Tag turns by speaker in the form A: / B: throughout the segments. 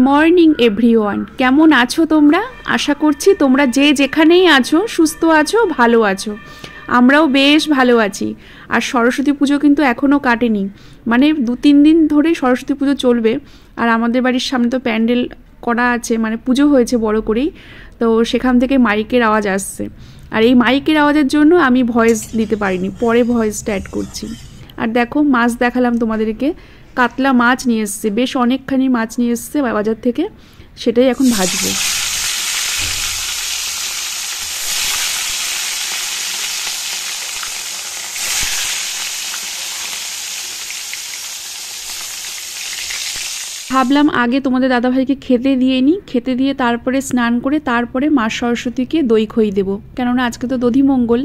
A: Morning everyone, কেমন আছো তোমরা? আশা করছি তোমরা যে যেখানেই আছো সুস্থ আছো, ভালো আছো। আমরাও বেশ ভালো আছি। আর সরস্বতী পুজো কিন্তু এখনও কাটেনি, মানে 2-3 দিন ধরেই সরস্বতী পুজো চলবে। আর আমাদের বাড়ির সামনে তো প্যান্ডেল করা আছে, মানে পুজো হয়েছে বড় করেই, তো সেখান থেকে মাইকের আওয়াজ আসছে। আর এই মাইকের আওয়াজের জন্য আমি ভয়েস দিতে পারিনি, পরে ভয়েসটা অ্যাড করছি। আর দেখো, মাছ দেখালাম তোমাদেরকে, কাতলা মাছ নিয়ে এসছে, বেশ অনেকখানি মাছ নিয়ে এসছে বাজার থেকে, সেটাই এখন ভাজবো। ভাবলাম আগে তোমাদের দাদাভাইকে খেতে দিয়ে নিই, খেতে দিয়ে তারপরে স্নান করে তারপরে মা সরস্বতীকে দই খই দেবো, কেননা আজকে তো দধিমঙ্গল,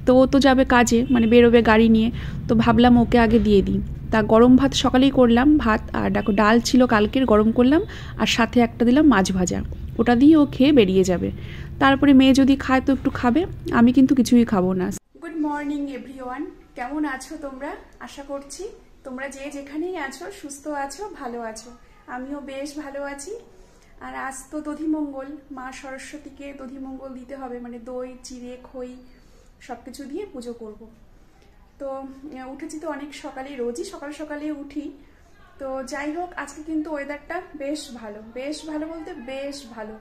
A: তো ও তো যাবে কাজে, মানে বেরোবে গাড়ি নিয়ে, তো ভাবলাম ওকে আগে দিয়ে দিই। তা গরম ভাত সকালেই করলাম, ভাত আর দেখো ডাল ছিল কালকের, গরম করলাম, আর সাথে একটা দিলাম মাছ ভাজা, ওটা দিয়ে ও খেয়ে বেরিয়ে যাবে। তারপরে মেয়ে যদি খায় তো একটু খাবে, আমি কিন্তু কিছুই খাবো না। গুড মর্নিং এভরিওয়ান, কেমন আছো তোমরা? আশা করছি তোমরা যে যেখানেই আছো সুস্থ আছো, ভালো আছো। আমিও বেশ ভালো আছি। আর আজ তো দধিমঙ্গল, মা সরস্বতীকে দধিমঙ্গল দিতে হবে, মানে দই চিড়ে খই সব কিছু দিয়ে পুজো করব। তো উঠেছি তো অনেক সকালেই, রোজই সকাল সকালে উঠি। তো যাই হোক, আজকে কিন্তু ওয়েদারটা বেশ ভালো, বেশ ভালো বলতে বেশ ভালো,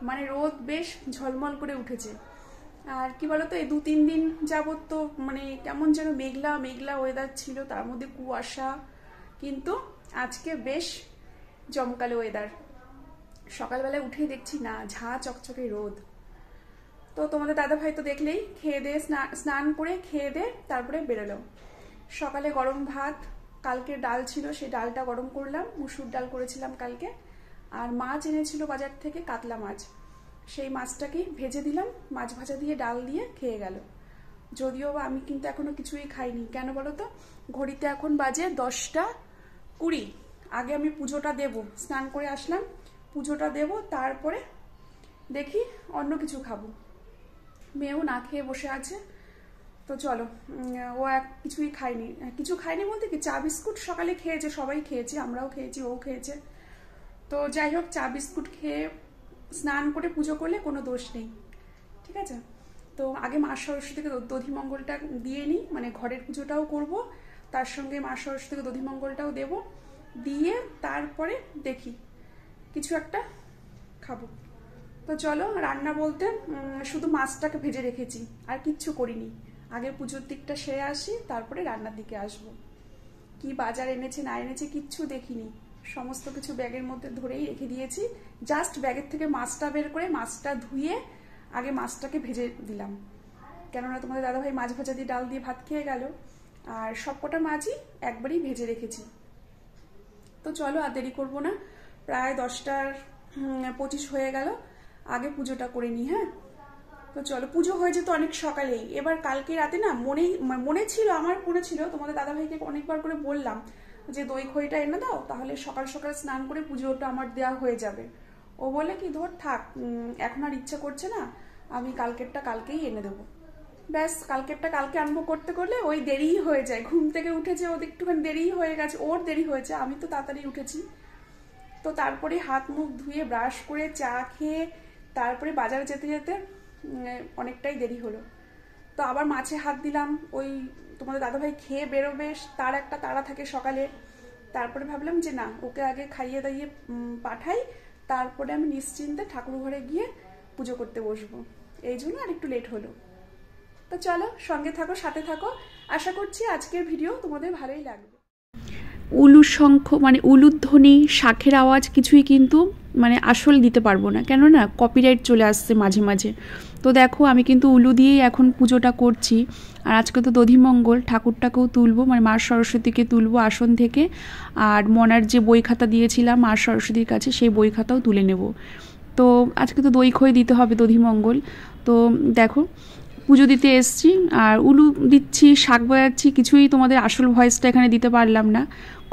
A: মানে রোদ বেশ ঝলমল করে উঠেছে। আর কি বলতো, এই 2-3 দিন যাবত তো মানে কেমন যেন মেঘলা মেঘলা ওয়েদার ছিল, তার মধ্যে কুয়াশা, কিন্তু আজকে বেশ জমকালো ওয়েদার। সকালবেলায় উঠেই দেখছি না, ঝাঁ চকচকে রোদ। তো তোমাদের দাদাভাই তো দেখলেই খেয়ে দিয়ে স্নান করে খেয়ে দিয়ে তারপরে বেরোলো। সকালে গরম ভাত, কালকে ডাল ছিল, সেই ডালটা গরম করলাম, মুসুর ডাল করেছিলাম কালকে। আর মাছ এনেছিল বাজার থেকে, কাতলা মাছ, সেই মাছটাকেই ভেজে দিলাম, মাছ ভাজা দিয়ে ডাল দিয়ে খেয়ে গেল। যদিও বা আমি কিন্তু এখনো কিছুই খাইনি, কেন বলো তো, ঘড়িতে এখন বাজে 10টা 20। আগে আমি পুজোটা দেব, স্নান করে আসলাম, পুজোটা দেব, তারপরে দেখি অন্য কিছু খাবো। মেয়েও না খেয়ে বসে আছে, তো চলো। ও কিছুই খায়নি, কিছু খায়নি বলতে কি, চা বিস্কুট সকালে খেয়েছে, সবাই খেয়েছে, আমরাও খেয়েছি, ও খেয়েছে। তো যাই হোক, চা বিস্কুট খেয়ে স্নান করে পুজো করলে কোনো দোষ নেই, ঠিক আছে? তো আগে মা সরস্বতীকে দধিমঙ্গলটা দিয়ে নিই, মানে ঘরের পুজোটাও করব, তার সঙ্গে মা সরস্বতীকে দধিমঙ্গলটাও দেব, দিয়ে তারপরে দেখি কিছু একটা খাবো। তো চলো, রান্না বলতে শুধু মাছটাকে ভেজে রেখেছি, আর কিচ্ছু করিনি। আগে পুজোর দিকটা সেরে আসি, তারপরে রান্নার দিকে আসবো। কি বাজার এনেছে না এনেছে কিচ্ছু দেখিনি, সমস্ত কিছু ব্যাগের মধ্যে ধরেই রেখে দিয়েছি। জাস্ট ব্যাগের থেকে মাছটা বের করে মাছটা ধুয়ে আগে মাছটাকে ভেজে দিলাম, কেননা তোমাদের দাদাভাই মাছ ভাজা দিয়ে ডাল দিয়ে ভাত খেয়ে গেল। আর সবকটা মাছই একবারই ভেজে রেখেছি। তো চলো, আর দেরি করবো না, প্রায় 10টা 25 হয়ে গেল, আগে পুজোটা করে নিই। হ্যাঁ, তো চলো, পুজো হয়েছে তো অনেক সকালেই। এবার কালকে রাতে না মনে ছিল, আমার মনে ছিল, তোমাদের দাদাভাইকে অনেকবার করে বললাম যে দই খইটা এনে দাও, তাহলে সকাল সকাল স্নান করে পুজোটা আমার দেওয়া হয়ে যাবে। ও বলে কি, ধর থাক, এখন আর ইচ্ছা করছে না, আমি কালকেরটা কালকেই এনে দেবো। ব্যাস, কালকেরটা কালকে আরম্ভ করতে করলে ওই দেরিই হয়ে যায়। ঘুম থেকে উঠেছে, ওদের একটুখানি দেরিই হয়ে গেছে, ওর দেরি হয়েছে, আমি তো তাড়াতাড়ি উঠেছি। তো তারপরে হাত মুখ ধুয়ে ব্রাশ করে চা খেয়ে তারপরে বাজারে যেতে যেতে অনেকটাই দেরি হলো। তো আবার মাছে হাত দিলাম, ওই তোমাদের দাদাভাই খেয়ে বেরোবে, তার একটা তাড়া থাকে সকালে। তারপরে ভাবলাম যে না, ওকে আগে খাইয়ে দাইয়ে পাঠাই, তারপরে আমি নিশ্চিন্তে ঠাকুর ঘরে গিয়ে পুজো করতে বসবো। এই জন্য আর একটু লেট হলো। তো চলো, সঙ্গে থাকো, সাথে থাকো, আশা করছি আজকের ভিডিও তোমাদের ভালোই লাগবে। উলু শঙ্খ, মানে উলুধ্বনি, শাঁখের আওয়াজ কিছুই কিন্তু মানে আসল দিতে পারবো না, কেননা কপিরাইট চলে আসছে মাঝে মাঝে। তো দেখো, আমি কিন্তু উলু দিয়েই এখন পুজোটা করছি। আর আজকে তো দধিমঙ্গল, ঠাকুরটাকেও তুলবো, মানে মা সরস্বতীকে তুলবো আসন থেকে। আর মনার যে বই খাতা দিয়েছিলাম মা সরস্বতীর কাছে, সেই বই খাতাও তুলে নেব। তো আজকে তো দই খই দিতে হবে দধিমঙ্গল। তো দেখো, পুজো দিতে এসছি আর উলু দিচ্ছি, শাক বাজাচ্ছি, কিছুই তোমাদের আসল ভয়েসটা এখানে দিতে পারলাম না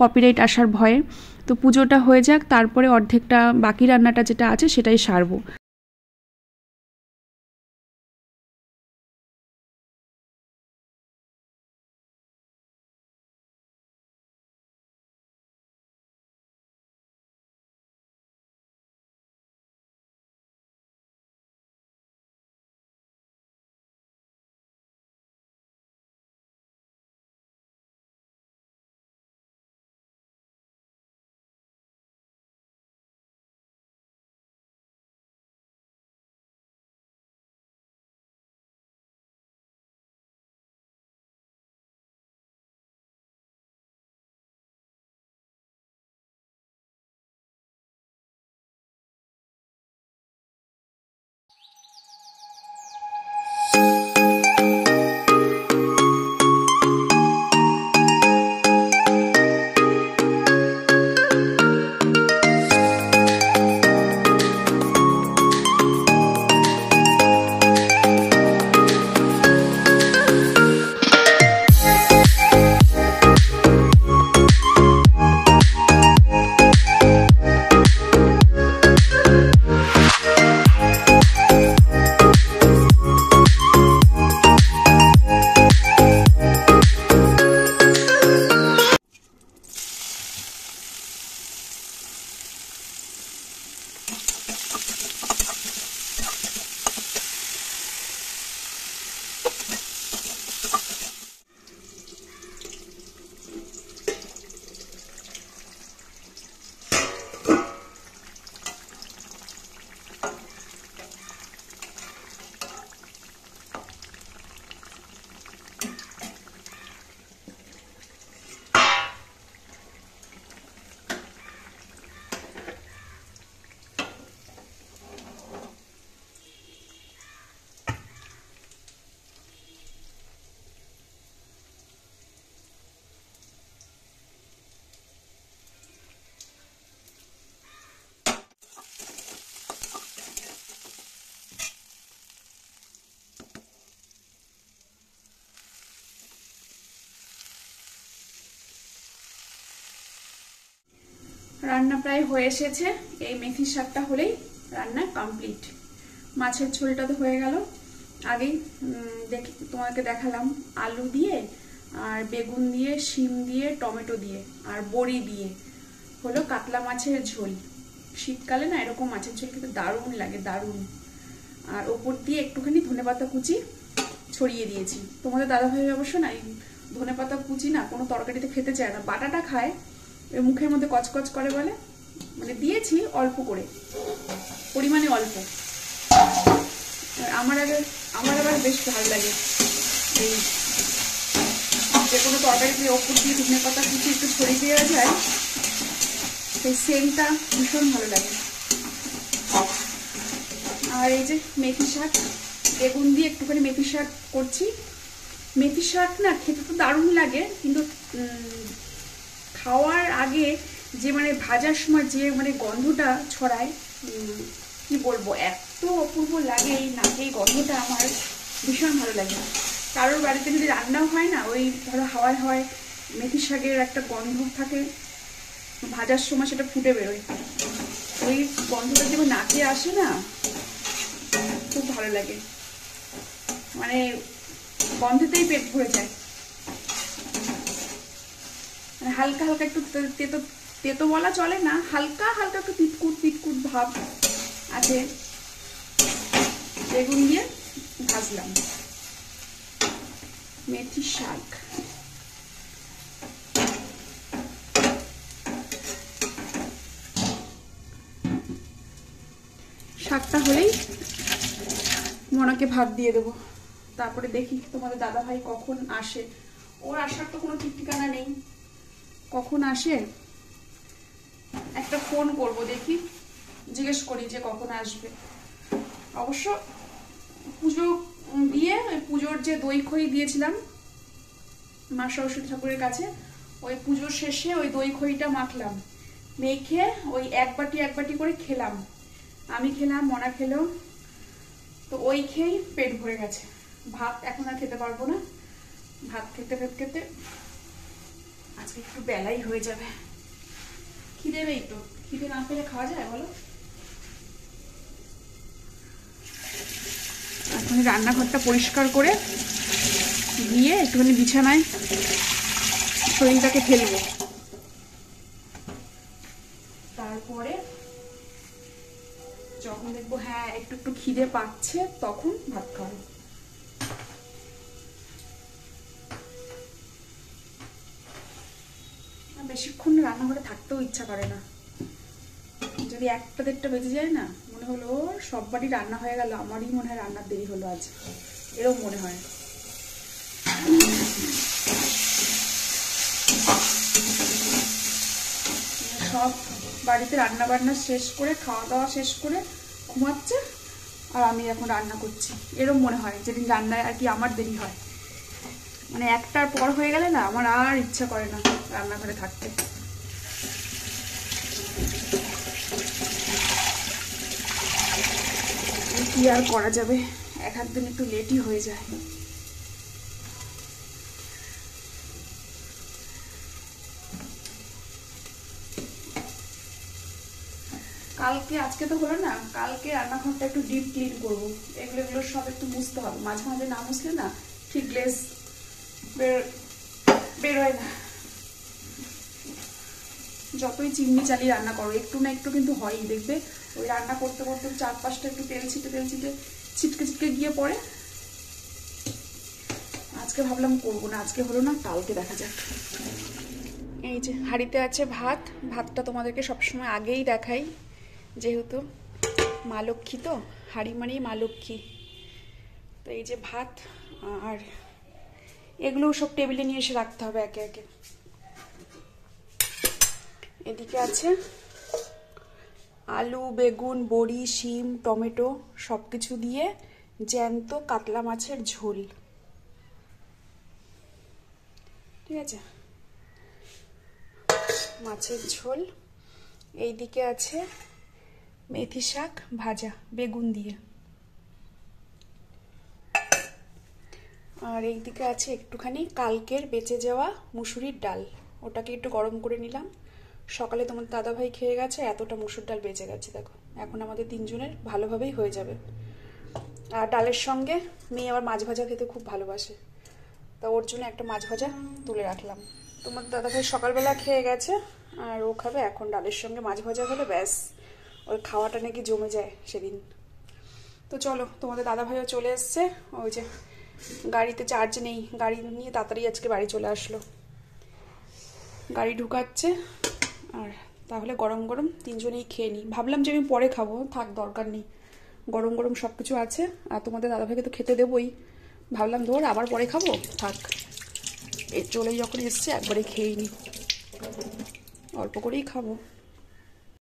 A: কপিরাইট আসার ভয়ে। তো পুজোটা হয়ে যাক, তারপরে অর্ধেকটা বাকি রান্নাটা যেটা আছে সেটাই সারবো। রান্না প্রায় হয়ে এসেছে। এই মেথির শাকটা হলেই রান্না কমপ্লিট। মাছের ঝোলটা তো হয়ে গেল আগেই, তোমাকে দেখালাম। আলু দিয়ে আর বেগুন দিয়ে, শিম দিয়ে, টমেটো দিয়ে আর বড়ি দিয়ে হলো কাতলা মাছের ঝোল। শীতকালে না এরকম মাছের ঝোল কিন্তু দারুণ লাগে, দারুণ। আর ওপর দিয়ে একটুখানি ধনেপাতা কুচি ছড়িয়ে দিয়েছি। তোমাদের দাদাভাই অবশ্য না এই ধনেপাতা কুচি না কোনো তরকারিতে খেতে চায় না, বাটাটা খায়, ওই মুখের মধ্যে কচকচ করে বলে, মানে দিয়েছি অল্প করে, পরিমাণে অল্প। আমার আবার বেশ ভালো লাগে এই যে কোনো তরকারিতে ওপর দিয়ে ধনেপাতা কুচি একটু ছড়িয়ে দেওয়া যায়, সেই সেন্টটা ভীষণ ভালো লাগে। আর এই যে মেথি শাক, বেগুন দিয়ে একটুখানি মেথি শাক করছি। মেথি শাক না খেতে তো দারুণ লাগে, কিন্তু খাওয়ার আগে যে মানে ভাজার সময় যে মানে গন্ধটা ছড়ায়, কি বলবো, এত অপূর্ব লাগে এই নাকে গন্ধটা, আমার ভীষণ ভালো লাগে। কারোর বাড়িতে যদি রান্নাও হয় না, ওই ধরো হাওয়ায় হাওয়ায় মেথি শাকের একটা গন্ধ থাকে, ভাজার সময় সেটা ফুটে বেরোয়, ওই গন্ধটা যেমন নাকে আসে না, খুব ভালো লাগে, মানে গন্ধেতেই পেট ভরে যায়। মানে হালকা হালকা একটু তেতো তেতো বলা চলে না, হালকা হালকা একটু তিতকুট ভাব আছে। বেগুন দিয়ে ভাজলাম মেথি শাক। শাকটা হলেই মনাকে ভাত দিয়ে দেবো। তারপরে দেখি তোমাদের দাদা ভাই কখন আসে, ওর আসার তো কোনো ঠিক ঠিকানা নেই, কখন আসে একটা ফোন করব, দেখি জিজ্ঞেস করি যে কখন আসবে। অবশ্য পুজো দিয়ে, ওই পুজোর যে দই খই দিয়েছিলাম মা সরস্বতী ঠাকুরের কাছে, ওই পুজোর শেষে ওই দই খইটা মাখলাম, মেখে ওই এক বাটি করে খেলাম। আমি খেলাম, মনা খেলো, তো ওই খেয়েই পেট ভরে গেছে। ভাত এখন আর খেতে পারবো না, ভাত খেতে আজকে একটু বেলাই হয়ে যাবে। খিদে নেই তো, খিদে না পেলে খাওয়া যায় বলো? এখন রান্নাঘরটা পরিষ্কার করে দিয়ে একটুখানি বিছানায় শরীরটাকে ফেলবো, তারপরে যখন দেখবো হ্যাঁ একটু একটু খিদে পাচ্ছে তখন ভাত খাবো। বেশিক্ষণ রান্নাঘরে থাকতেও ইচ্ছা করে না, যদি 1টা-1.5টা বেজে যায় না, মনে হলো সব বাড়ি রান্না হয়ে গেল, আমারই মনে হয় রান্নার দেরি হলো আজ, এরকম মনে হয়। সব বাড়িতে রান্না বান্না শেষ করে, খাওয়া দাওয়া শেষ করে ঘুমাচ্ছে, আর আমি এখন রান্না করছি, এরকম মনে হয় যেদিন রান্নায় আর কি আমার দেরি হয়। মানে 1টার পর হয়ে গেলে না আমার আর ইচ্ছা করে না রান্নাঘরে থাকতে। কি আর করা যাবে, এক দিন একটু লেটই হয়ে যায়। কালকে, আজকে তো হলো না, কালকে রান্নাঘরটা একটু ডিপ ক্লিন করবো, এগুলো সব একটু মুছতে হবে, মাঝে মাঝে না মুছলে না ঠিক গ্লেজ বেরোয় না। যতই চিমনি চালিয়ে রান্না করো একটু না একটু কিন্তু হয়ই, দেখবে ওই রান্না করতে করতে 4-5টা একটু তেল ছিটে ছিটকে গিয়ে পড়ে। আজকে ভাবলাম করবো না, আজকে হলো না, কালকে দেখা যাক। এই যে হাঁড়িতে আছে ভাত, ভাতটা তোমাদেরকে সবসময় আগেই দেখাই, যেহেতু মা লক্ষ্মী, তো হাঁড়ি মানেই মা লক্ষ্মী। তো এই যে ভাত, আর এগুলো সব টেবিলে নিয়ে এসে রাখতে হবে একে একে। এদিকে আছে আলু, বেগুন, বড়ি, শিম, টমেটো সব কিছু দিয়ে জ্যান্ত কাতলা মাছের ঝোল, ঠিক আছে, মাছের ঝোল। এইদিকে আছে মেথি শাক ভাজা বেগুন দিয়ে, আর এইদিকে আছে একটুখানি কালকের বেঁচে যাওয়া মুসুরির ডাল, ওটাকে একটু গরম করে নিলাম, সকালে তোমার দাদাভাই খেয়ে গেছে, এতটা মুসুর ডাল বেঁচে গেছে দেখো। এখন আমাদের তিনজনের ভালোভাবেই হয়ে যাবে। আর ডালের সঙ্গে মেয়ে আবার মাছ ভাজা খেতে খুব ভালোবাসে, তা ওর জন্য একটা মাছ ভাজা তুলে রাখলাম। তোমার দাদাভাই সকালবেলা খেয়ে গেছে আর ও খাবে এখন। ডালের সঙ্গে মাছ ভাজা হলে ব্যাস, ওর খাওয়াটা নাকি জমে যায় সেদিন। তো চলো, তোমাদের দাদাভাইও চলে এসছে। ওই যে গাড়িতে চার্জ নেই, গাড়ি নিয়ে তাড়াতাড়ি আজকে বাড়ি চলে আসলো। গাড়ি ঢুকাচ্ছে, আর তাহলে গরম গরম তিনজনেই খেয়ে নিই। ভাবলাম যে আমি পরে খাবো, থাক দরকার নেই, গরম গরম সব কিছু আছে। আর তোমাদের দাদাভাইকে তো খেতে দেবোই, ভাবলাম ধর আবার পরে খাবো, থাক এই চলেই যখন এসছে একবারে খেয়েই নিই, অল্প করেই খাবো।